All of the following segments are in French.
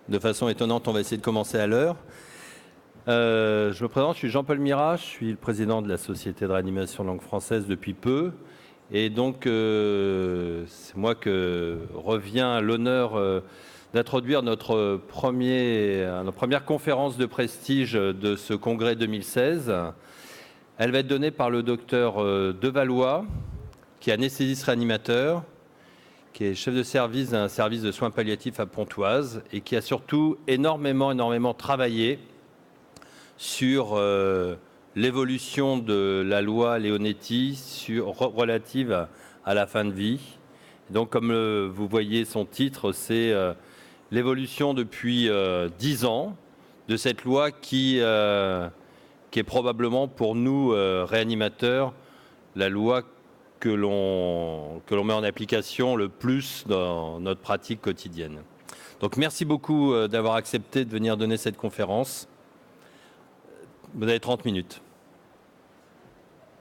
De façon étonnante, on va essayer de commencer à l'heure. Je me présente, je suis Jean-Paul Mirat, je suis le président de la Société de réanimation langue française depuis peu. Et donc, c'est moi que revient l'honneur d'introduire notre première conférence de prestige de ce congrès 2016. Elle va être donnée par le docteur Devallois, qui est anesthésiste réanimateur, qui est chef de service d'un service de soins palliatifs à Pontoise et qui a surtout énormément travaillé sur l'évolution de la loi Leonetti relative à la fin de vie. Donc, comme vous voyez son titre, c'est l'évolution depuis 10 ans de cette loi qui est probablement pour nous, réanimateurs, la loi que l'on met en application le plus dans notre pratique quotidienne. Donc merci beaucoup d'avoir accepté de venir donner cette conférence. Vous avez 30 minutes.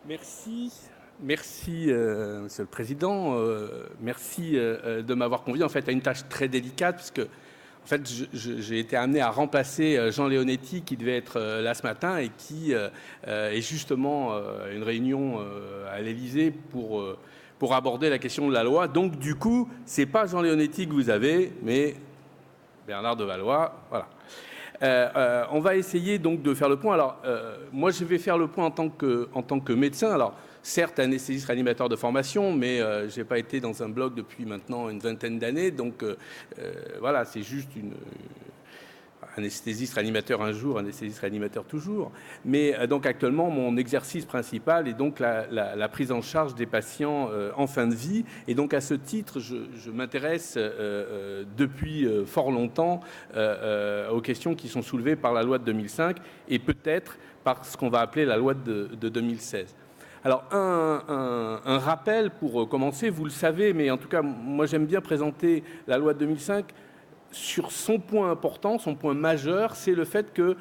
Merci, Monsieur le Président. Merci de m'avoir convié en fait à une tâche très délicate puisque en fait j'ai été amené à remplacer Jean Leonetti qui devait être là ce matin et qui est justement à une réunion à l'Élysée pour aborder la question de la loi. Donc du coup, c'est pas Jean Leonetti que vous avez, mais Bernard Devallois. Voilà. On va essayer donc de faire le point. Alors, moi, je vais faire le point en tant que médecin. Alors, certes, anesthésiste réanimateur de formation, mais je n'ai pas été dans un bloc depuis maintenant une vingtaine d'années. Donc, voilà, c'est juste anesthésiste réanimateur un jour, anesthésiste réanimateur toujours. Mais donc, actuellement, mon exercice principal est donc la prise en charge des patients en fin de vie. Et donc, à ce titre, je m'intéresse depuis fort longtemps aux questions qui sont soulevées par la loi de 2005 et peut-être par ce qu'on va appeler la loi de 2016. Alors, un rappel pour commencer, vous le savez, mais en tout cas, moi, j'aime bien présenter la loi de 2005 sur son point important, son point majeur, c'est le fait que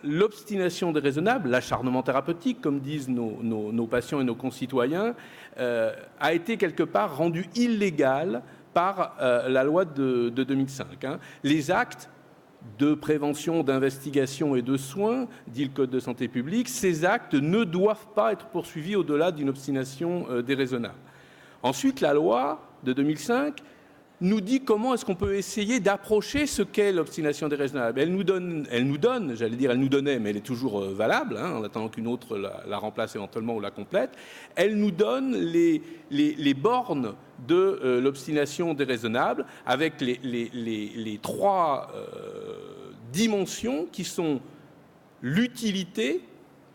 l'obstination déraisonnable, l'acharnement thérapeutique, comme disent nos patients et nos concitoyens, a été quelque part rendu illégal par la loi de 2005. Hein. Les actes de prévention, d'investigation et de soins, dit le Code de santé publique, ces actes ne doivent pas être poursuivis au-delà d'une obstination déraisonnable. Ensuite, la loi de 2005 nous dit comment est-ce qu'on peut essayer d'approcher ce qu'est l'obstination déraisonnable. Elle nous donne, j'allais dire elle nous donnait, mais elle est toujours valable, hein, en attendant qu'une autre la remplace éventuellement ou la complète. Elle nous donne les bornes de l'obstination déraisonnable avec les trois dimensions qui sont l'utilité,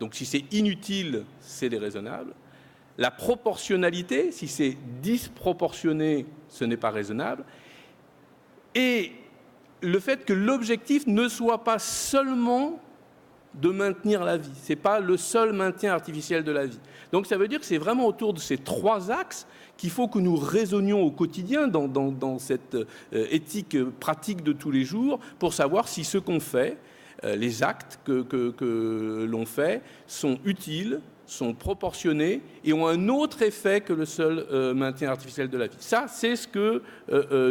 donc si c'est inutile, c'est déraisonnable. La proportionnalité, si c'est disproportionné, ce n'est pas raisonnable. Et le fait que l'objectif ne soit pas seulement de maintenir la vie. Ce n'est pas le seul maintien artificiel de la vie. Donc ça veut dire que c'est vraiment autour de ces trois axes qu'il faut que nous raisonnions au quotidien dans cette éthique pratique de tous les jours pour savoir si ce qu'on fait, les actes que l'on fait sont utiles, sont proportionnés et ont un autre effet que le seul maintien artificiel de la vie. Ça, c'est ce que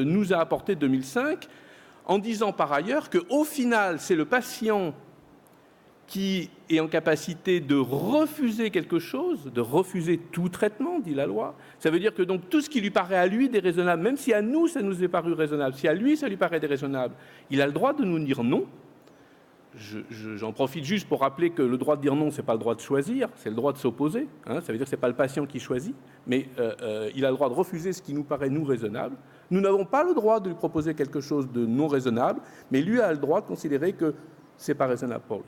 nous a apporté 2005, en disant par ailleurs qu'au final, c'est le patient qui est en capacité de refuser quelque chose, de refuser tout traitement, dit la loi. Ça veut dire que donc tout ce qui lui paraît à lui déraisonnable, même si à nous, ça nous est paru raisonnable, si à lui, ça lui paraît déraisonnable, il a le droit de nous dire non. J'en profite juste pour rappeler que le droit de dire non, ce n'est pas le droit de choisir, c'est le droit de s'opposer. Hein, ça veut dire que ce n'est pas le patient qui choisit, mais il a le droit de refuser ce qui nous paraît, nous, raisonnable. Nous n'avons pas le droit de lui proposer quelque chose de non raisonnable, mais lui a le droit de considérer que ce n'est pas raisonnable pour lui.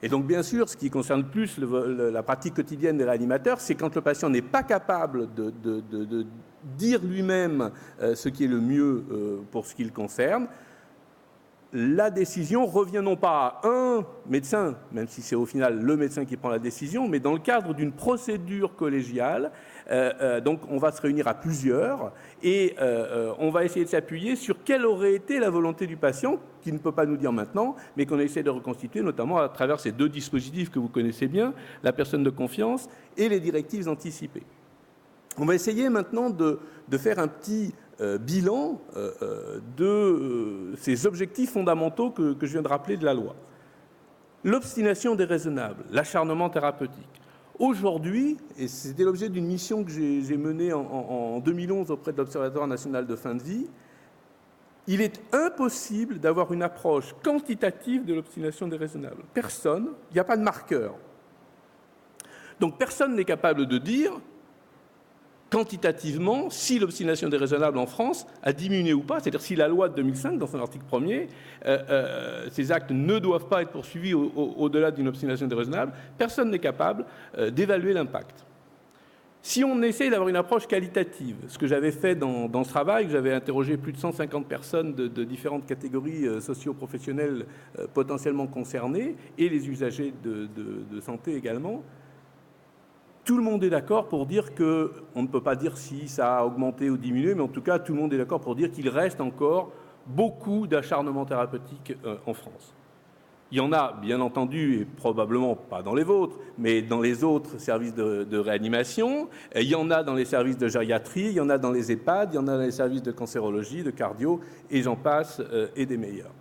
Et donc, bien sûr, ce qui concerne plus la pratique quotidienne des réanimateurs, c'est quand le patient n'est pas capable de dire lui-même ce qui est le mieux pour ce qui le concerne, la décision revient non pas à un médecin, même si c'est au final le médecin qui prend la décision, mais dans le cadre d'une procédure collégiale. Donc on va se réunir à plusieurs et on va essayer de s'appuyer sur quelle aurait été la volonté du patient, qui ne peut pas nous dire maintenant, mais qu'on essaie de reconstituer notamment à travers ces deux dispositifs que vous connaissez bien, la personne de confiance et les directives anticipées. On va essayer maintenant de faire un petit bilan de ces objectifs fondamentaux que je viens de rappeler de la loi. L'obstination déraisonnable, l'acharnement thérapeutique. Aujourd'hui, et c'était l'objet d'une mission que j'ai menée en 2011 auprès de l'Observatoire national de fin de vie, il est impossible d'avoir une approche quantitative de l'obstination déraisonnable. Personne, il n'y a pas de marqueur. Donc personne n'est capable de dire quantitativement si l'obstination déraisonnable en France a diminué ou pas, c'est-à-dire si la loi de 2005, dans son article 1er, ces actes ne doivent pas être poursuivis au-delà d'une obstination déraisonnable, personne n'est capable d'évaluer l'impact. Si on essaie d'avoir une approche qualitative, ce que j'avais fait dans ce travail, j'avais interrogé plus de 150 personnes de différentes catégories socio-professionnelles potentiellement concernées, et les usagers de santé également, tout le monde est d'accord pour dire que, on ne peut pas dire si ça a augmenté ou diminué, mais en tout cas, tout le monde est d'accord pour dire qu'il reste encore beaucoup d'acharnement thérapeutique en France. Il y en a, bien entendu, et probablement pas dans les vôtres, mais dans les autres services de réanimation. Il y en a dans les services de gériatrie, il y en a dans les EHPAD, il y en a dans les services de cancérologie, de cardio, et j'en passe, et des meilleurs.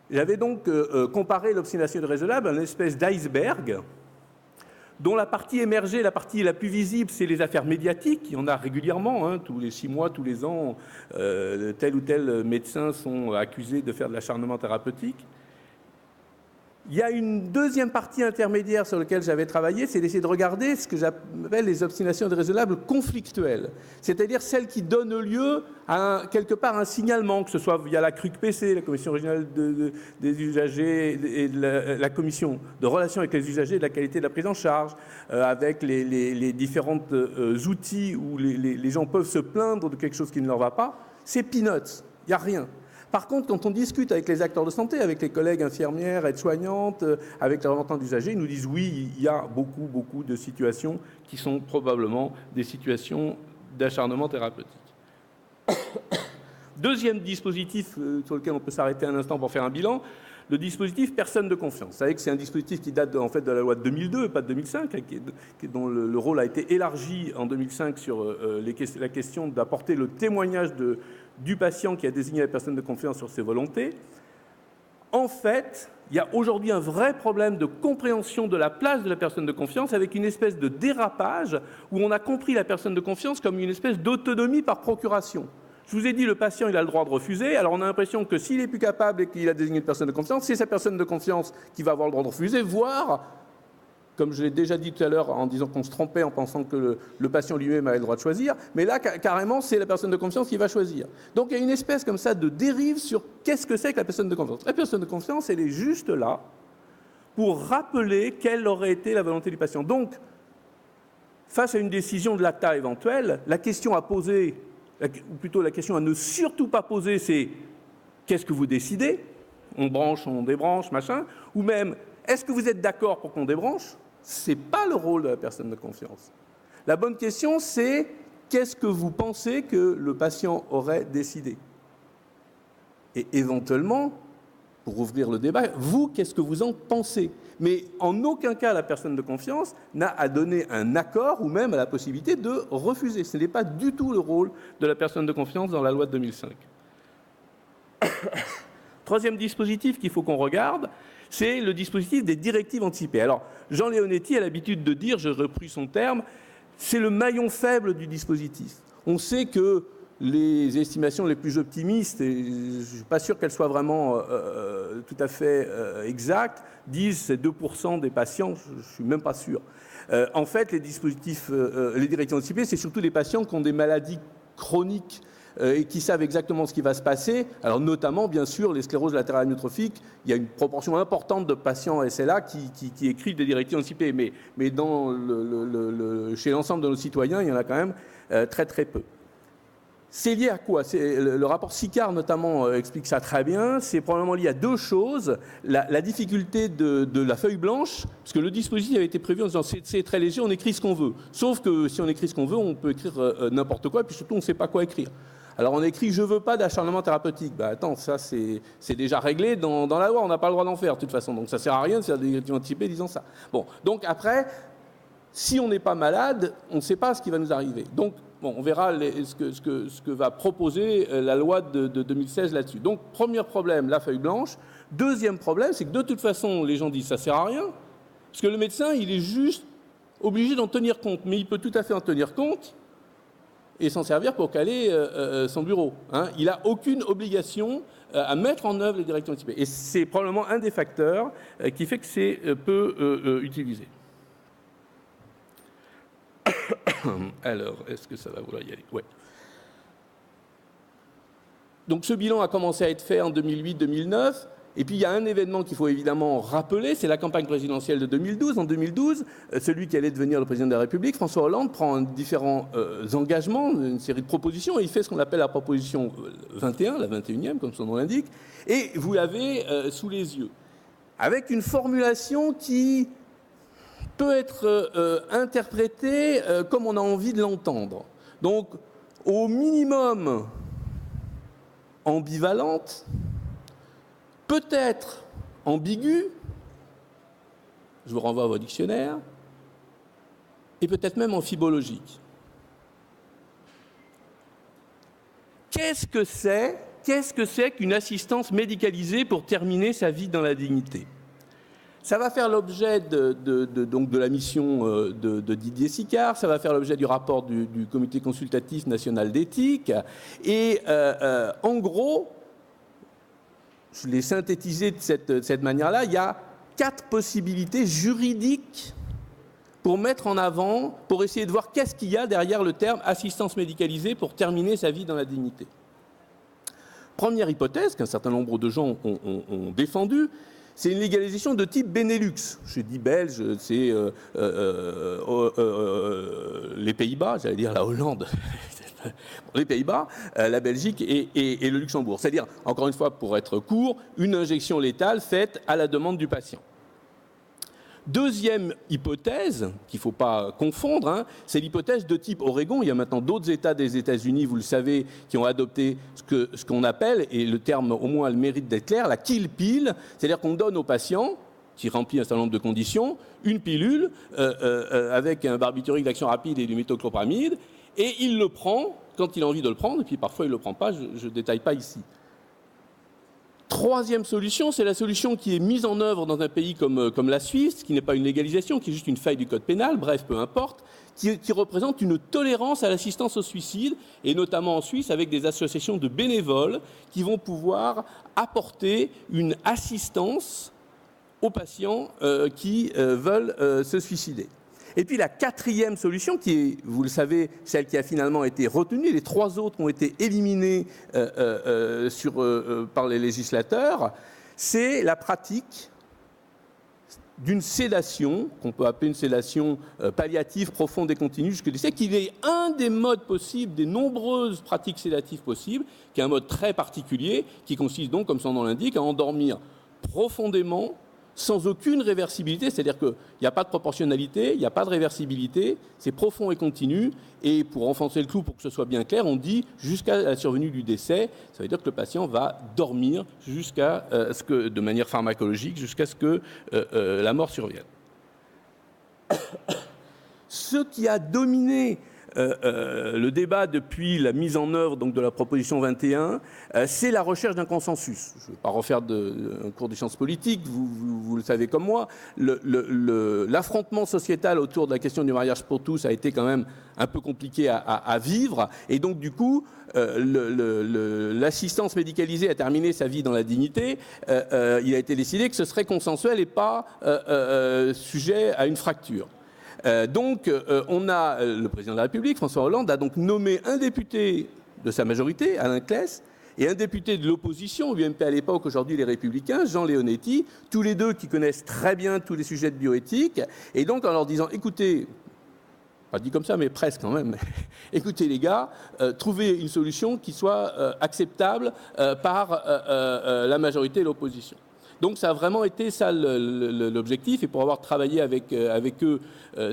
J'avais donc comparé l'obstination déraisonnable à une espèce d'iceberg dont la partie émergée, la partie la plus visible, c'est les affaires médiatiques. Il y en a régulièrement, tous les 6 mois, tous les ans, tel ou tel médecin sont accusés de faire de l'acharnement thérapeutique. Il y a une deuxième partie intermédiaire sur laquelle j'avais travaillé, c'est d'essayer de regarder ce que j'appelle les obstinations déraisonnables conflictuelles, c'est-à-dire celles qui donnent lieu à quelque part un signalement, que ce soit via la CRUC-PC, la Commission régionale des usagers, et la Commission de relations avec les usagers et de la qualité de la prise en charge, avec les différents outils où les gens peuvent se plaindre de quelque chose qui ne leur va pas. C'est peanuts, il n'y a rien. Par contre, quand on discute avec les acteurs de santé, avec les collègues infirmières, aides-soignantes, avec les représentants d'usagers, ils nous disent oui, il y a beaucoup de situations qui sont probablement des situations d'acharnement thérapeutique. Deuxième dispositif sur lequel on peut s'arrêter un instant pour faire un bilan, le dispositif personne de confiance. Vous savez que c'est un dispositif qui date en fait de la loi de 2002 et pas de 2005, dont le rôle a été élargi en 2005 sur la question d'apporter le témoignage du patient qui a désigné la personne de confiance sur ses volontés. En fait, il y a aujourd'hui un vrai problème de compréhension de la place de la personne de confiance avec une espèce de dérapage où on a compris la personne de confiance comme une espèce d'autonomie par procuration. Je vous ai dit, le patient, il a le droit de refuser. Alors, on a l'impression que s'il est plus capable et qu'il a désigné une personne de confiance, c'est sa personne de confiance qui va avoir le droit de refuser, voire, comme je l'ai déjà dit tout à l'heure en disant qu'on se trompait en pensant que le patient lui-même avait le droit de choisir, mais là, carrément, c'est la personne de confiance qui va choisir. Donc, il y a une espèce comme ça de dérive sur qu'est-ce que c'est que la personne de confiance. La personne de confiance, elle est juste là pour rappeler quelle aurait été la volonté du patient. Donc, face à une décision de l'ACTA éventuelle, la question à poser, ou plutôt la question à ne surtout pas poser, c'est qu'est-ce que vous décidez ? On branche, on débranche, machin. Ou même, est-ce que vous êtes d'accord pour qu'on débranche ? Ce n'est pas le rôle de la personne de confiance. La bonne question, c'est qu'est-ce que vous pensez que le patient aurait décidé ? Et éventuellement, pour ouvrir le débat, vous, qu'est-ce que vous en pensez ? Mais en aucun cas, la personne de confiance n'a à donner un accord ou même à la possibilité de refuser. Ce n'est pas du tout le rôle de la personne de confiance dans la loi de 2005. Troisième dispositif qu'il faut qu'on regarde, c'est le dispositif des directives anticipées. Alors, Jean Leonetti a l'habitude de dire, j'ai repris son terme, c'est le maillon faible du dispositif. On sait que les estimations les plus optimistes, et je ne suis pas sûr qu'elles soient vraiment tout à fait exactes, disent que c'est 2% des patients, je ne suis même pas sûr. En fait, les directives anticipées, c'est surtout des patients qui ont des maladies chroniques et qui savent exactement ce qui va se passer. Alors notamment, bien sûr, les scléroses latérales amyotrophiques, il y a une proportion importante de patients SLA qui écrivent des directives anticipées, mais chez l'ensemble de nos citoyens, il y en a quand même très très peu. C'est lié à quoi ? Le rapport Sicard, notamment, explique ça très bien. C'est probablement lié à deux choses. La difficulté de la feuille blanche, parce que le dispositif avait été prévu en disant c'est très léger, on écrit ce qu'on veut. Sauf que si on écrit ce qu'on veut, on peut écrire n'importe quoi, et puis surtout, on ne sait pas quoi écrire. Alors, on écrit « je ne veux pas d'acharnement thérapeutique ». Ben, attends, ça, c'est déjà réglé dans la loi. On n'a pas le droit d'en faire, de toute façon. Donc, ça ne sert à rien de faire des directives anticipées disant ça. Bon, donc après, si on n'est pas malade, on ne sait pas ce qui va nous arriver. Donc, bon, on verra ce que va proposer la loi de 2016 là-dessus. Donc, premier problème, la feuille blanche. Deuxième problème, c'est que de toute façon, les gens disent ça sert à rien, parce que le médecin, il est juste obligé d'en tenir compte, mais il peut tout à fait en tenir compte et s'en servir pour caler son bureau. Hein. Il n'a aucune obligation à mettre en œuvre les directives anticipées. Et c'est probablement un des facteurs qui fait que c'est peu utilisé. Alors, est-ce que ça va vouloir y aller? Ouais. Donc ce bilan a commencé à être fait en 2008-2009. Et puis il y a un événement qu'il faut évidemment rappeler, c'est la campagne présidentielle de 2012. En 2012, celui qui allait devenir le président de la République, François Hollande, prend différents engagements, une série de propositions, et il fait ce qu'on appelle la proposition 21, la 21e, comme son nom l'indique, et vous l'avez sous les yeux, avec une formulation qui peut être interprétée comme on a envie de l'entendre. Donc, au minimum ambivalente, peut-être ambiguë, je vous renvoie à vos dictionnaires, et peut-être même amphibologique. Qu'est-ce que c'est qu'une assistance médicalisée pour terminer sa vie dans la dignité? Ça va faire l'objet donc de la mission de Didier Sicard, ça va faire l'objet du rapport du Comité consultatif national d'éthique, et en gros, je l'ai synthétisé de cette manière-là, il y a 4 possibilités juridiques pour mettre en avant, pour essayer de voir qu'est-ce qu'il y a derrière le terme assistance médicalisée pour terminer sa vie dans la dignité. Première hypothèse qu'un certain nombre de gens ont défendue, c'est une légalisation de type Benelux. Je dis belge, c'est les Pays-Bas, j'allais dire la Hollande. Les Pays-Bas, la Belgique et le Luxembourg. C'est-à-dire, encore une fois, pour être court, une injection létale faite à la demande du patient. Deuxième hypothèse, qu'il ne faut pas confondre, hein, c'est l'hypothèse de type Oregon. Il y a maintenant d'autres États des États-Unis, vous le savez, qui ont adopté ce qu'on appelle, et le terme au moins a le mérite d'être clair, la kill pill, c'est-à-dire qu'on donne aux patients, qui remplit un certain nombre de conditions, une pilule avec un barbiturique d'action rapide et du méthoclopramide, et il le prend quand il a envie de le prendre, et puis parfois il ne le prend pas, je ne détaille pas ici. Troisième solution, c'est la solution qui est mise en œuvre dans un pays comme la Suisse, qui n'est pas une légalisation, qui est juste une faille du code pénal, bref, peu importe, qui représente une tolérance à l'assistance au suicide, et notamment en Suisse avec des associations de bénévoles qui vont pouvoir apporter une assistance aux patients qui veulent se suicider. Et puis la quatrième solution, qui est, vous le savez, celle qui a finalement été retenue, les 3 autres ont été éliminés par les législateurs, c'est la pratique d'une sédation, qu'on peut appeler une sédation palliative, profonde et continue jusqu'au décès, qui est un des modes possibles, des nombreuses pratiques sédatives possibles, qui est un mode très particulier, qui consiste donc, comme son nom l'indique, à endormir profondément, sans aucune réversibilité, c'est-à-dire qu'il n'y a pas de proportionnalité, il n'y a pas de réversibilité, c'est profond et continu, et pour enfoncer le clou, pour que ce soit bien clair, on dit jusqu'à la survenue du décès, ça veut dire que le patient va dormir jusqu'à ce que, de manière pharmacologique, jusqu'à ce que la mort survienne. Ce qui a dominé le débat depuis la mise en œuvre donc, de la proposition 21, c'est la recherche d'un consensus. Je ne vais pas refaire un cours des sciences politiques, vous le savez comme moi. L'affrontement sociétal autour de la question du mariage pour tous a été quand même un peu compliqué à vivre. Et donc, du coup, l'assistance médicalisée a terminé sa vie dans la dignité. Il a été décidé que ce serait consensuel et pas sujet à une fracture. Donc, le président de la République, François Hollande, a donc nommé un député de sa majorité, Alain Claes, et un député de l'opposition, UMP à l'époque, aujourd'hui les Républicains, Jean Leonetti, tous les deux qui connaissent très bien tous les sujets de bioéthique, et donc en leur disant, écoutez, pas dit comme ça, mais presque quand même, écoutez les gars, trouvez une solution qui soit acceptable par la majorité et l'opposition. Donc ça a vraiment été ça l'objectif, et pour avoir travaillé avec eux,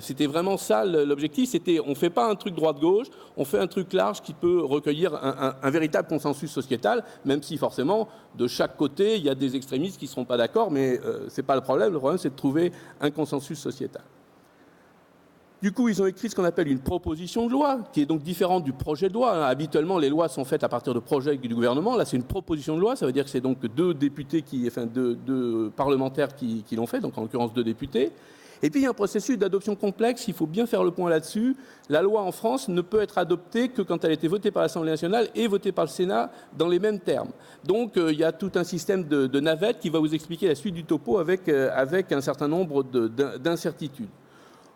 c'était vraiment ça l'objectif, c'était on ne fait pas un truc droite-gauche, on fait un truc large qui peut recueillir un véritable consensus sociétal, même si forcément de chaque côté il y a des extrémistes qui ne seront pas d'accord, mais ce n'est pas le problème c'est de trouver un consensus sociétal. Du coup, ils ont écrit ce qu'on appelle une proposition de loi, qui est donc différente du projet de loi. Habituellement, les lois sont faites à partir de projets du gouvernement. Là, c'est une proposition de loi. Ça veut dire que c'est donc deux parlementaires qui l'ont fait, donc en l'occurrence 2 députés. Et puis, il y a un processus d'adoption complexe. Il faut bien faire le point là-dessus. La loi en France ne peut être adoptée que quand elle a été votée par l'Assemblée nationale et votée par le Sénat dans les mêmes termes. Donc, il y a tout un système de navette qui va vous expliquer la suite du topo avec un certain nombre d'incertitudes.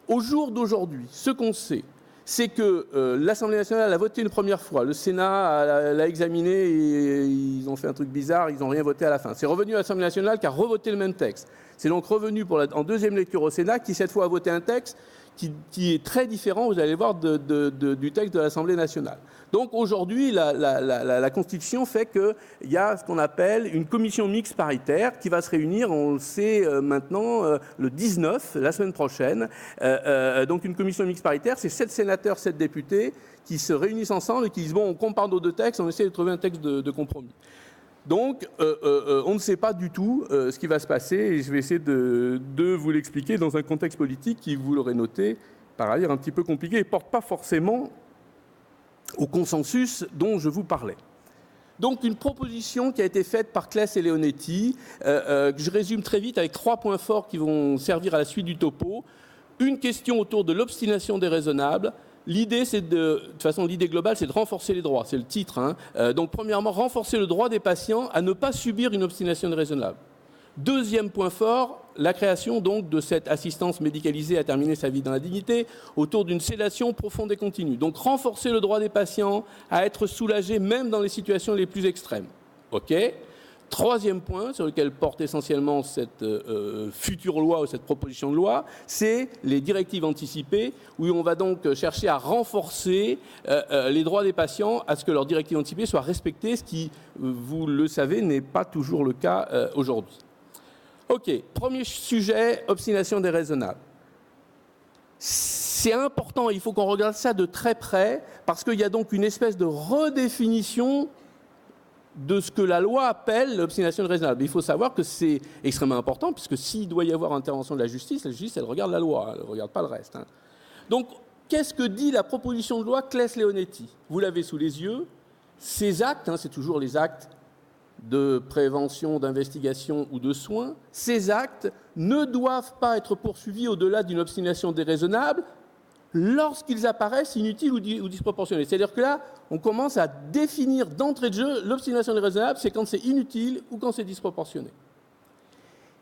Au jour d'aujourd'hui, ce qu'on sait, c'est que l'Assemblée nationale a voté une première fois, le Sénat l'a examiné et ils ont fait un truc bizarre, ils n'ont rien voté à la fin. C'est revenu à l'Assemblée nationale qui a revoté le même texte. C'est donc revenu en deuxième lecture au Sénat qui, cette fois, a voté un texte qui est très différent, vous allez voir, du texte de l'Assemblée nationale. Donc aujourd'hui, la Constitution fait qu'il y a ce qu'on appelle une commission mixte paritaire qui va se réunir, on le sait maintenant, le 19, la semaine prochaine. Donc une commission mixte paritaire, c'est 7 sénateurs, 7 députés qui se réunissent ensemble et qui disent, bon, on compare nos 2 textes, on essaie de trouver un texte de compromis. Donc, on ne sait pas du tout ce qui va se passer et je vais essayer de vous l'expliquer dans un contexte politique qui, vous l'aurez noté, par ailleurs un petit peu compliqué et ne porte pas forcément au consensus dont je vous parlais. Donc, une proposition qui a été faite par Claes et Leonetti, que je résume très vite avec 3 points forts qui vont servir à la suite du topo. Une question autour de l'obstination déraisonnable. L'idée, l'idée globale, c'est de renforcer les droits, c'est le titre. Donc, premièrement, renforcer le droit des patients à ne pas subir une obstination déraisonnable. Deuxième point fort, la création donc de cette assistance médicalisée à terminer sa vie dans la dignité autour d'une sédation profonde et continue. Donc, renforcer le droit des patients à être soulagés même dans les situations les plus extrêmes. OK ? Troisième point sur lequel porte essentiellement cette future loi ou cette proposition de loi, c'est les directives anticipées, où on va donc chercher à renforcer les droits des patients à ce que leurs directives anticipées soient respectées, ce qui, vous le savez, n'est pas toujours le cas aujourd'hui. OK, premier sujet, obstination déraisonnable. C'est important, il faut qu'on regarde ça de très près, parce qu'il y a donc une espèce de redéfinition de ce que la loi appelle l'obstination déraisonnable. Il faut savoir que c'est extrêmement important, puisque s'il doit y avoir intervention de la justice, elle regarde la loi, elle ne regarde pas le reste. Donc, qu'est-ce que dit la proposition de loi Claes-Leonetti ? Vous l'avez sous les yeux. Ces actes, c'est toujours les actes de prévention, d'investigation ou de soins, ces actes ne doivent pas être poursuivis au-delà d'une obstination déraisonnable lorsqu'ils apparaissent inutiles ou disproportionnés. C'est-à-dire que là, on commence à définir d'entrée de jeu l'obstination déraisonnable, c'est quand c'est inutile ou quand c'est disproportionné.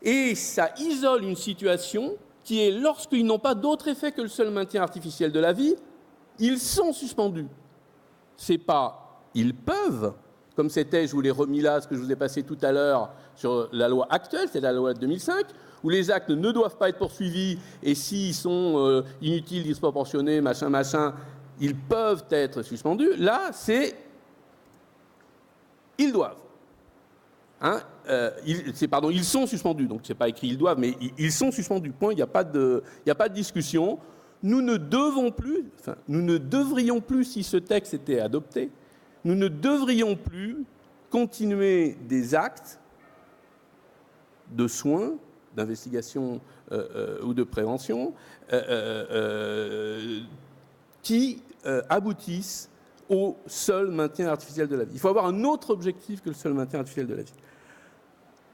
Et ça isole une situation qui est lorsqu'ils n'ont pas d'autre effet que le seul maintien artificiel de la vie, ils sont suspendus. C'est pas ils peuvent, comme c'était, je vous l'ai remis là, ce que je vous ai passé tout à l'heure sur la loi actuelle, c'est la loi de 2005, où les actes ne doivent pas être poursuivis et s'ils sont inutiles, disproportionnés, machin, ils peuvent être suspendus. Là, c'est ils doivent. Ils sont suspendus, donc c'est pas écrit ils doivent, mais ils sont suspendus. Point. Il n'y a pas de discussion. Nous ne devrions plus, si ce texte était adopté, nous ne devrions plus continuer des actes de soins, d'investigation ou de prévention qui aboutissent au seul maintien artificiel de la vie. Il faut avoir un autre objectif que le seul maintien artificiel de la vie.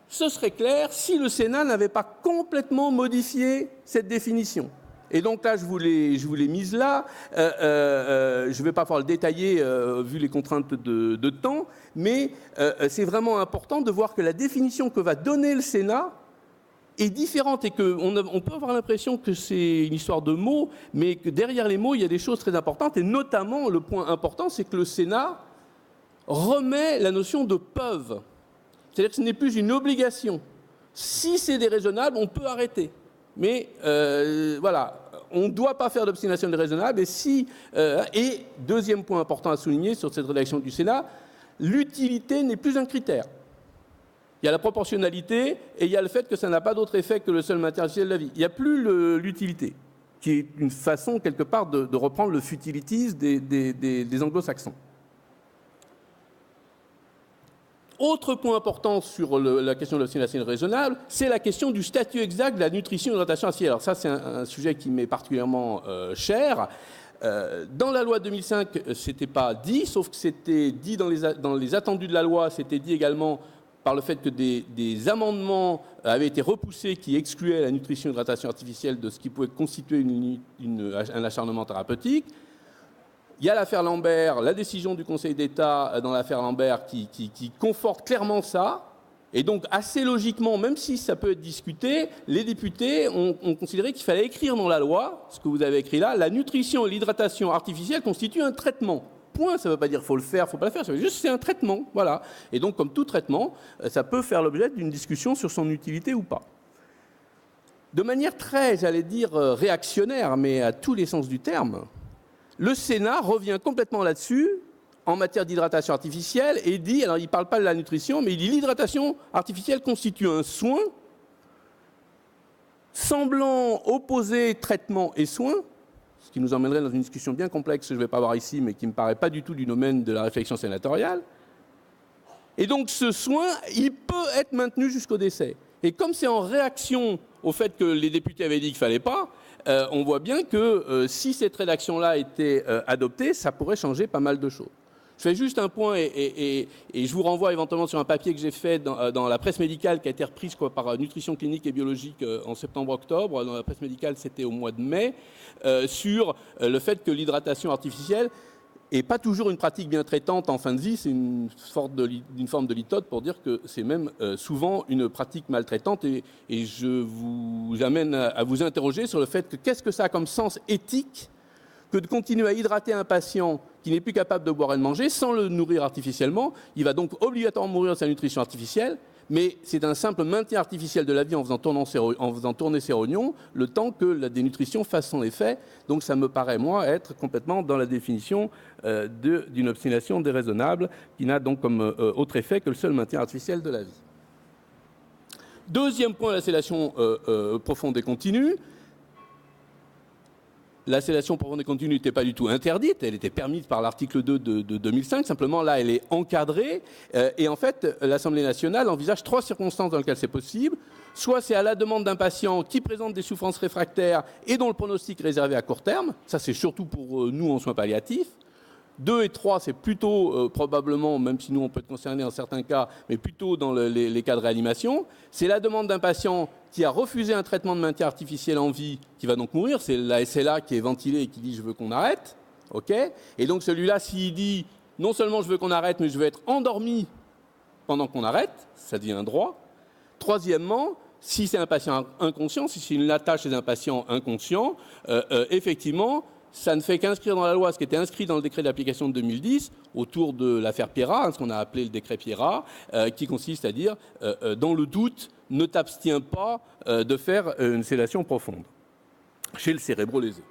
Ce serait clair si le Sénat n'avait pas complètement modifié cette définition. Et donc là, je vous l'ai mise là. Je ne vais pas pouvoir le détailler vu les contraintes de temps, mais c'est vraiment important de voir que la définition que va donner le Sénat est différente et qu'on peut avoir l'impression que c'est une histoire de mots, mais que derrière les mots, il y a des choses très importantes. Et notamment, le point important, c'est que le Sénat remet la notion de peuvent. C'est-à-dire que ce n'est plus une obligation. Si c'est déraisonnable, on peut arrêter. Mais voilà, on ne doit pas faire d'obstination déraisonnable. Et deuxième point important à souligner sur cette rédaction du Sénat, l'utilité n'est plus un critère. Il y a la proportionnalité et il y a le fait que ça n'a pas d'autre effet que le seul maintien artificiel de la vie. Il n'y a plus l'utilité, qui est une façon, quelque part, de reprendre le futilities des anglo-saxons. Autre point important sur la question de l'obstination raisonnable, c'est la question du statut exact de la nutrition et de l'hydratation artificielle. Alors ça, c'est un sujet qui m'est particulièrement cher. Dans la loi de 2005, c'était pas dit, sauf que c'était dit dans les attendus de la loi, c'était dit également par le fait que des amendements avaient été repoussés qui excluaient la nutrition et l'hydratation artificielle de ce qui pouvait constituer un acharnement thérapeutique. Il y a l'affaire Lambert, la décision du Conseil d'État dans l'affaire Lambert qui conforte clairement ça. Et donc, assez logiquement, même si ça peut être discuté, les députés ont considéré qu'il fallait écrire dans la loi, ce que vous avez écrit là, la nutrition et l'hydratation artificielle constituent un traitement. Point, ça ne veut pas dire qu'il faut le faire, il ne faut pas le faire, ça veut dire juste que c'est un traitement. Voilà. Et donc, comme tout traitement, ça peut faire l'objet d'une discussion sur son utilité ou pas. De manière très, j'allais dire, réactionnaire, mais à tous les sens du terme, le Sénat revient complètement là-dessus en matière d'hydratation artificielle et dit, alors il ne parle pas de la nutrition, mais il dit l'hydratation artificielle constitue un soin semblant opposer traitement et soin, ce qui nous emmènerait dans une discussion bien complexe que je ne vais pas avoir ici, mais qui ne me paraît pas du tout du domaine de la réflexion sénatoriale. Et donc ce soin, il peut être maintenu jusqu'au décès. Et comme c'est en réaction au fait que les députés avaient dit qu'il ne fallait pas, on voit bien que si cette rédaction-là était adoptée, ça pourrait changer pas mal de choses. Je fais juste un point et je vous renvoie éventuellement sur un papier que j'ai fait dans la presse médicale qui a été reprise par Nutrition Clinique et Biologique en septembre-octobre. Dans la presse médicale, c'était au mois de mai, sur le fait que l'hydratation artificielle n'est pas toujours une pratique bien traitante en fin de vie. C'est une forme de litote pour dire que c'est même souvent une pratique maltraitante. Et je vous amène à vous interroger sur le fait que qu'est-ce que ça a comme sens éthique que de continuer à hydrater un patient qui n'est plus capable de boire et de manger sans le nourrir artificiellement. Il va donc obligatoirement mourir de sa nutrition artificielle, mais c'est un simple maintien artificiel de la vie en faisant tourner ses rognons, le temps que la dénutrition fasse son effet. Donc ça me paraît, moi, être complètement dans la définition d'une obstination déraisonnable, qui n'a donc comme autre effet que le seul maintien artificiel de la vie. Deuxième point, la sédation profonde et continue. La sédation profonde et continue n'était pas du tout interdite, elle était permise par l'article 2 de 2005, simplement là elle est encadrée, et en fait l'Assemblée nationale envisage 3 circonstances dans lesquelles c'est possible. Soit c'est à la demande d'un patient qui présente des souffrances réfractaires et dont le pronostic est réservé à court terme, ça c'est surtout pour nous en soins palliatifs. 2 et 3, c'est plutôt probablement, même si nous on peut être concerné en certains cas, mais plutôt dans les cas de réanimation. C'est la demande d'un patient qui a refusé un traitement de maintien artificiel en vie, qui va donc mourir. C'est la SLA qui est ventilée et qui dit « je veux qu'on arrête ». Okay, et donc celui-là, s'il dit « non seulement je veux qu'on arrête, mais je veux être endormi pendant qu'on arrête », ça devient un droit. Troisièmement, si c'est un patient inconscient, si c'est une lata chez un patient inconscient, effectivement, ça ne fait qu'inscrire dans la loi ce qui était inscrit dans le décret d'application de 2010 autour de l'affaire Pierrat, ce qu'on a appelé le décret Pierrat, qui consiste à dire, dans le doute, ne t'abstiens pas de faire une sédation profonde chez le cérébro-lésé.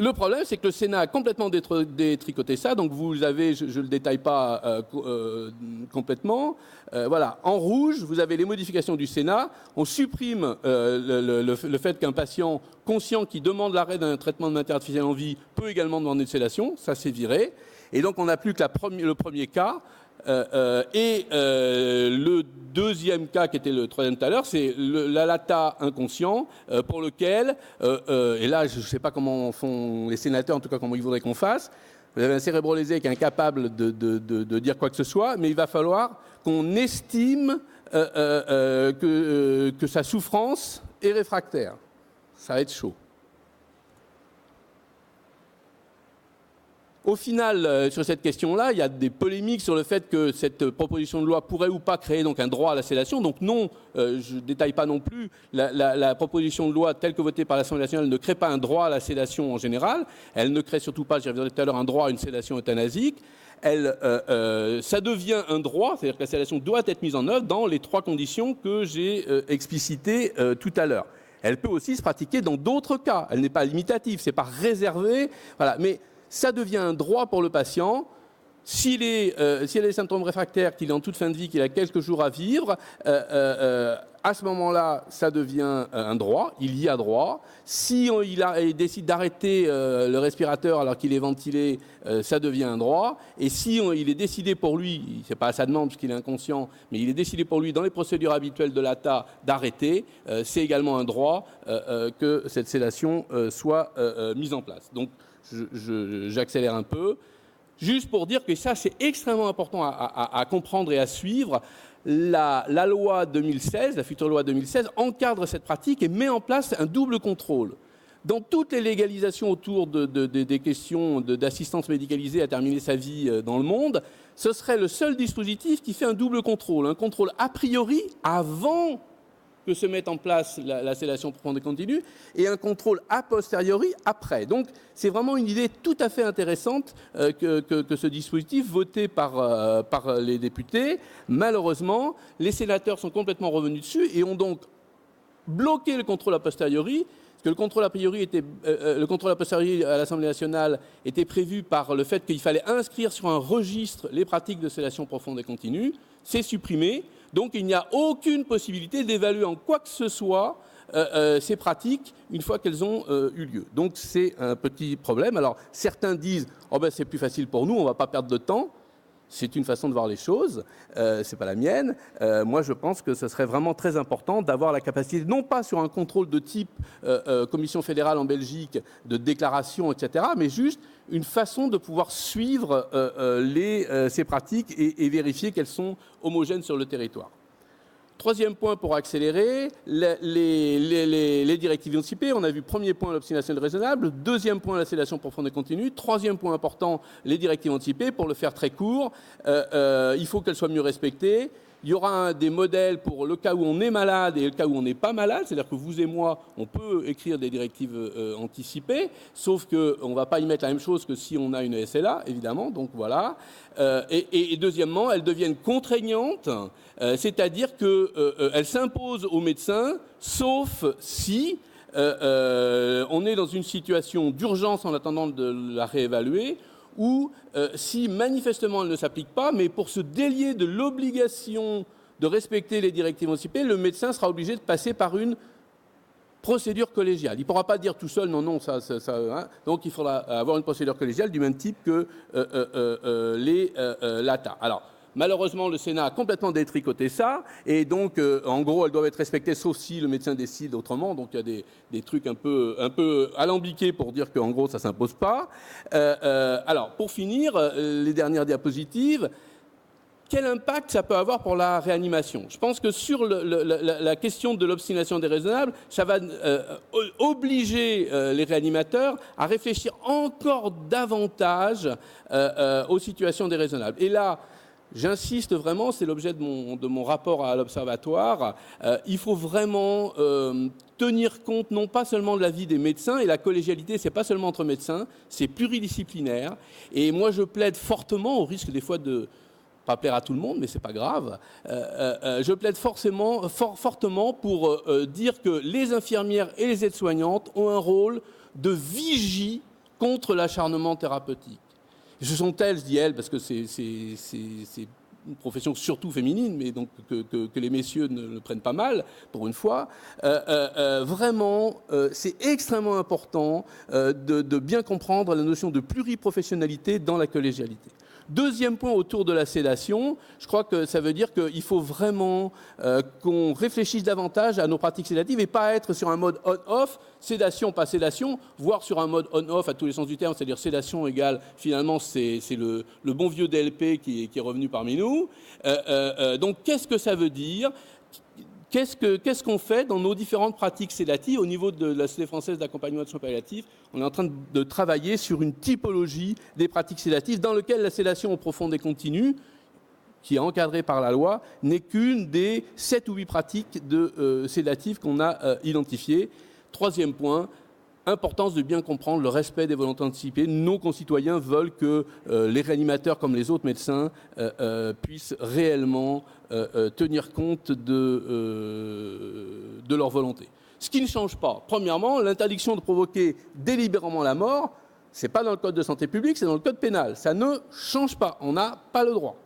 Le problème, c'est que le Sénat a complètement détricoté ça, donc vous avez, je ne le détaille pas complètement, voilà, en rouge, vous avez les modifications du Sénat, on supprime le fait qu'un patient conscient qui demande l'arrêt d'un traitement de maintien artificiel en vie peut également demander une sédation, ça c'est viré, et donc on n'a plus que le premier cas, et le deuxième cas, qui était le troisième tout à l'heure, c'est la lata inconscient, pour lequel, et là je ne sais pas comment font les sénateurs, en tout cas comment ils voudraient qu'on fasse, vous avez un cérébro-lésé qui est incapable de dire quoi que ce soit, mais il va falloir qu'on estime que sa souffrance est réfractaire. Ça va être chaud. Au final, sur cette question-là, il y a des polémiques sur le fait que cette proposition de loi pourrait ou pas créer donc un droit à la sédation. Donc non, je ne détaille pas non plus, la proposition de loi telle que votée par l'Assemblée nationale ne crée pas un droit à la sédation en général. Elle ne crée surtout pas, j'y reviendrai tout à l'heure, un droit à une sédation euthanasique. Ça devient un droit, c'est-à-dire que la sédation doit être mise en œuvre dans les 3 conditions que j'ai explicitées tout à l'heure. Elle peut aussi se pratiquer dans d'autres cas. Elle n'est pas limitative, c'est pas réservé. Voilà. Mais ça devient un droit pour le patient S'il a des symptômes réfractaires, qu'il est en toute fin de vie, qu'il a quelques jours à vivre, à ce moment-là, ça devient un droit, il y a droit. Si il décide d'arrêter le respirateur alors qu'il est ventilé, ça devient un droit. Et si il est décidé pour lui, c'est pas à sa demande parce qu'il est inconscient, mais il est décidé pour lui dans les procédures habituelles de l'ATA d'arrêter, c'est également un droit que cette sédation soit mise en place. Donc j'accélère un peu. Juste pour dire que ça, c'est extrêmement important à comprendre et à suivre. La loi 2016, la future loi 2016, encadre cette pratique et met en place un double contrôle. Dans toutes les légalisations autour des questions d'assistance médicalisée à terminer sa vie dans le monde, ce serait le seul dispositif qui fait un double contrôle. Un contrôle a priori avant que se mette en place la sédation profonde et continue, et un contrôle a posteriori après. Donc c'est vraiment une idée tout à fait intéressante que ce dispositif voté par les députés. Malheureusement, les sénateurs sont complètement revenus dessus et ont donc bloqué le contrôle a posteriori. Que le contrôle a posteriori à l'Assemblée nationale était prévu par le fait qu'il fallait inscrire sur un registre les pratiques de sédation profonde et continue. C'est supprimé. Donc il n'y a aucune possibilité d'évaluer en quoi que ce soit ces pratiques une fois qu'elles ont eu lieu. Donc c'est un petit problème. Alors certains disent oh ben, c'est plus facile pour nous, on ne va pas perdre de temps. C'est une façon de voir les choses, c'est pas la mienne. Moi, je pense que ce serait vraiment très important d'avoir la capacité, non pas sur un contrôle de type Commission fédérale en Belgique, de déclaration, etc., mais juste une façon de pouvoir suivre ces pratiques et vérifier qu'elles sont homogènes sur le territoire. Troisième point pour accélérer, les directives anticipées. On a vu premier point l'obstination raisonnable, deuxième point la sédation profonde et continue, troisième point important les directives anticipées. Pour le faire très court, il faut qu'elles soient mieux respectées. Il y aura des modèles pour le cas où on est malade et le cas où on n'est pas malade. C'est-à-dire que vous et moi, on peut écrire des directives anticipées, sauf qu'on ne va pas y mettre la même chose que si on a une SLA, évidemment. Donc voilà. Et deuxièmement, elles deviennent contraignantes, c'est-à-dire qu'elles s'imposent aux médecins, sauf si on est dans une situation d'urgence en attendant de la réévaluer, ou si manifestement elle ne s'applique pas, mais pour se délier de l'obligation de respecter les directives anticipées, le médecin sera obligé de passer par une procédure collégiale. Il ne pourra pas dire tout seul non, ça hein. Donc il faudra avoir une procédure collégiale du même type que l'ATA. Alors, malheureusement, le Sénat a complètement détricoté ça, et donc, en gros, elles doivent être respectées, sauf si le médecin décide autrement. Donc, il y a des trucs un peu alambiqués pour dire qu'en gros, ça ne s'impose pas. Alors, pour finir, les dernières diapositives, quel impact ça peut avoir pour la réanimation? Je pense que sur la question de l'obstination déraisonnable, ça va obliger les réanimateurs à réfléchir encore davantage aux situations déraisonnables. Et là, j'insiste vraiment, c'est l'objet de mon rapport à l'Observatoire, il faut vraiment tenir compte non pas seulement de l'avis des médecins, et la collégialité, c'est pas seulement entre médecins, c'est pluridisciplinaire. Et moi, je plaide fortement, au risque des fois de pas plaire à tout le monde, mais c'est pas grave, je plaide fortement pour dire que les infirmières et les aides-soignantes ont un rôle de vigie contre l'acharnement thérapeutique. Ce sont elles, je dis elles, parce que c'est une profession surtout féminine, mais donc que les messieurs ne le prennent pas mal, pour une fois. Vraiment, c'est extrêmement important de bien comprendre la notion de pluriprofessionnalité dans la collégialité. Deuxième point autour de la sédation, je crois que ça veut dire qu'il faut vraiment qu'on réfléchisse davantage à nos pratiques sédatives et pas être sur un mode on-off, sédation, pas sédation, voire sur un mode on-off à tous les sens du terme, c'est-à-dire sédation égale, finalement, c'est le bon vieux DLP qui est revenu parmi nous. Donc, qu'est-ce que ça veut dire ? Qu'est-ce qu'on fait dans nos différentes pratiques sédatives au niveau de la Société française d'accompagnement de soins palliatifs? On est en train de travailler sur une typologie des pratiques sédatives dans laquelle la sédation profonde et continue, qui est encadrée par la loi, n'est qu'une des 7 ou 8 pratiques sédatives qu'on a identifiées. Troisième point, importance de bien comprendre le respect des volontés anticipées. Nos concitoyens veulent que les réanimateurs, comme les autres médecins, puissent réellement tenir compte de leur volonté. Ce qui ne change pas. Premièrement, l'interdiction de provoquer délibérément la mort, Ce n'est pas dans le code de santé publique, c'est dans le code pénal. Ça ne change pas, on n'a pas le droit.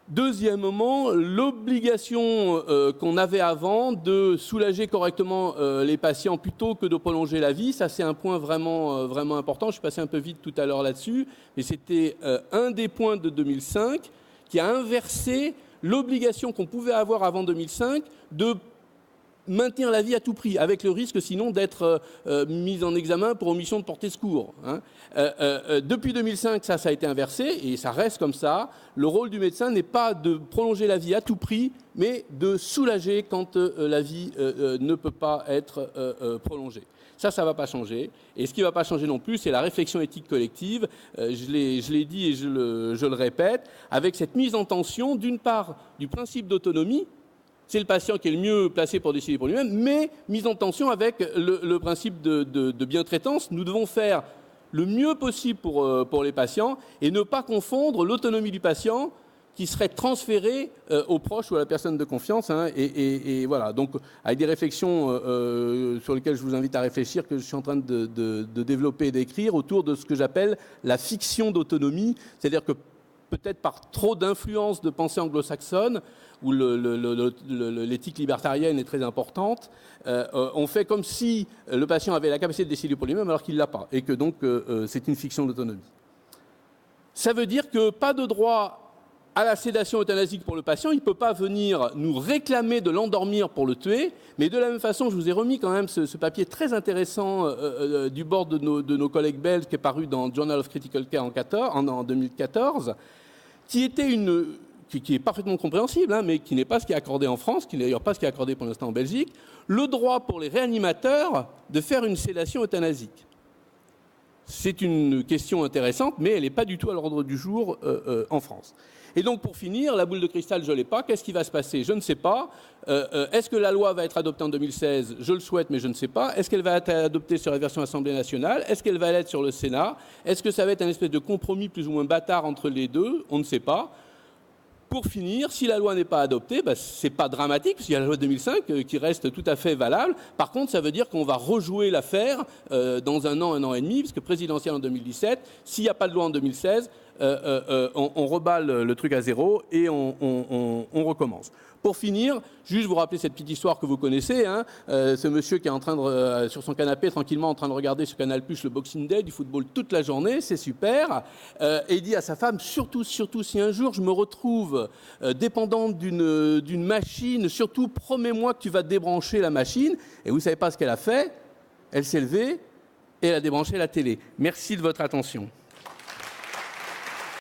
Deuxièmement, l'obligation qu'on avait avant de soulager correctement les patients plutôt que de prolonger la vie, ça c'est un point vraiment, vraiment important. Je suis passé un peu vite tout à l'heure là-dessus, mais c'était un des points de 2005 qui a inversé l'obligation qu'on pouvait avoir avant 2005 de maintenir la vie à tout prix, avec le risque sinon d'être mis en examen pour omission de porter secours. Depuis 2005, ça a été inversé et ça reste comme ça. Le rôle du médecin n'est pas de prolonger la vie à tout prix, mais de soulager quand la vie ne peut pas être prolongée. Ça ne va pas changer. Et ce qui ne va pas changer non plus, c'est la réflexion éthique collective. Je l'ai dit et je le répète, avec cette mise en tension, d'une part, du principe d'autonomie. C'est le patient qui est le mieux placé pour décider pour lui-même, mais mise en tension avec le principe de bientraitance. Nous devons faire le mieux possible pour les patients et ne pas confondre l'autonomie du patient qui serait transférée aux proches ou à la personne de confiance. Et voilà, donc avec des réflexions sur lesquelles je vous invite à réfléchir, que je suis en train de développer et d'écrire autour de ce que j'appelle la fiction d'autonomie, c'est-à-dire que peut-être par trop d'influence de pensée anglo-saxonne, où l'éthique libertarienne est très importante, on fait comme si le patient avait la capacité de décider pour lui-même alors qu'il ne l'a pas, et que donc c'est une fiction d'autonomie. Ça veut dire que pas de droit à la sédation euthanasique pour le patient, il ne peut pas venir nous réclamer de l'endormir pour le tuer, mais de la même façon, je vous ai remis quand même ce papier très intéressant du board de nos collègues belges qui est paru dans Journal of Critical Care en 2014, qui est parfaitement compréhensible, mais qui n'est pas ce qui est accordé en France, qui n'est d'ailleurs pas ce qui est accordé pour l'instant en Belgique, le droit pour les réanimateurs de faire une sédation euthanasique. C'est une question intéressante, mais elle n'est pas du tout à l'ordre du jour en France. Et donc, pour finir, la boule de cristal, je ne l'ai pas. Qu'est-ce qui va se passer? Je ne sais pas. Est-ce que la loi va être adoptée en 2016? Je le souhaite, mais je ne sais pas. Est-ce qu'elle va être adoptée sur la version Assemblée nationale? Est-ce qu'elle va l'être sur le Sénat? Est-ce que ça va être un espèce de compromis plus ou moins bâtard entre les deux? On ne sait pas. Pour finir, si la loi n'est pas adoptée, ce n'est pas dramatique, parce qu'il y a la loi de 2005 qui reste tout à fait valable. Par contre, ça veut dire qu'on va rejouer l'affaire dans un an et demi, parce que présidentielle en 2017, s'il n'y a pas de loi en 2016, on reballe le truc à zéro et on recommence. Pour finir, juste vous rappeler cette petite histoire que vous connaissez, ce monsieur qui est en train de, sur son canapé, tranquillement en train de regarder sur Canal+ le Boxing Day, du football toute la journée, c'est super, et il dit à sa femme, surtout si un jour je me retrouve dépendante d'une machine, surtout promets-moi que tu vas débrancher la machine. Et vous ne savez pas ce qu'elle a fait? Elle s'est levée et elle a débranché la télé. Merci de votre attention.